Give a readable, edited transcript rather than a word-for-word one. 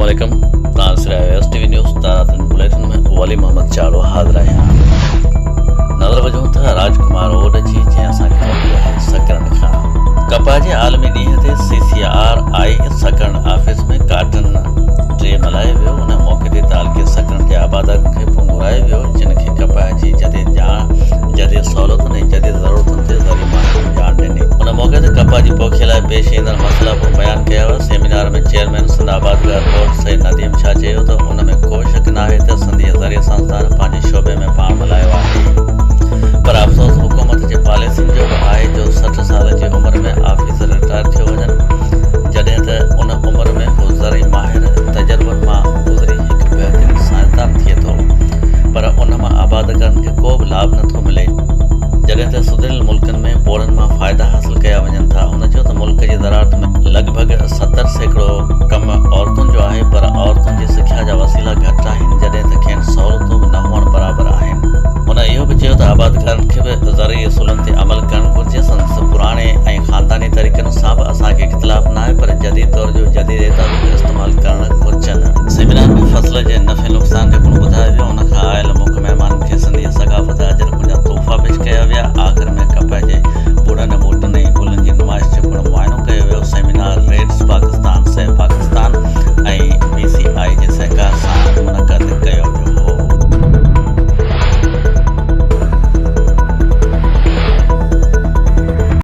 अस्सलामुअलैकुम S TV news तारातन bulletin में वली मोहम्मद चालो हाज़िर आहियां। नज़र वजूं था राजकुमार ओड जी जंहिं असांखे मोकिलियो आहे सकरन खां। कपह जे आलमी ॾींहं ते CCRI सकरन ऑफिस में कार्टन ट्रे मल्हायो वियो। उन मौक़े ते तालके सकरन जे आबादनि खे पुंगुरायो वियो, जिन खे कपह जी जदीद सहूलियतुनि ऐं जदीद ज़रूरतुनि ते ज़रिए माहिर ॼाण ॾिनी। उन मौक़े ते कपह जी पोखीअ लाइ पेश ईंदड़ मसइला पिणु बयानु कया विया। सेमिनार में चेयरमैन सिंध आबादगार बोर्ड सईद नदीम शाह चयो त उन में को शक नाहे त सिंधी ज़रिए संस्थान पंहिंजे शोबे में पाण मल्हायो आहे, पर अफ़सोस हुकूमत जे पॉलिसियुनि जो बि आहे जो 60 साल जी उमिरि में ऑफिसर रिटायर थियो वञनि, जॾहिं त उन उमिरि में हू ज़रई माहिर तजुर्बनि मां गुज़री हिकु बहितरीन साइंसदान थिए थो, पर उन मां आबादकारनि खे को बि लाभ नथो मिले, जॾहिं त सुधरियल मुल्कनि में बोर्डनि मां फ़ाइदा हासिल कया वञनि था। हुन चयो त मुल्क जी ज़राअत में लॻभॻि 70% कम औरतुनि जो आहे, पर औरतुनि जी सिख्या जा वसीला घटि आहिनि, जॾहिं त खेनि सहूलियतूं बि न हुअण बराबरि आहिनि। हुन इहो बि चयो त आबादकारनि खे बि ज़रूरी उसूलनि ते अमल करणु घुरिजे। संदसि पुराणे ऐं ख़ानदानी तरीक़नि सां बि असांखे इख़्तिलाफ़ न आहे, पर जदीद दौर जो जदीद एताबीक इस्तेमालु करणु घुरिजनि। सेमिनार में फ़सल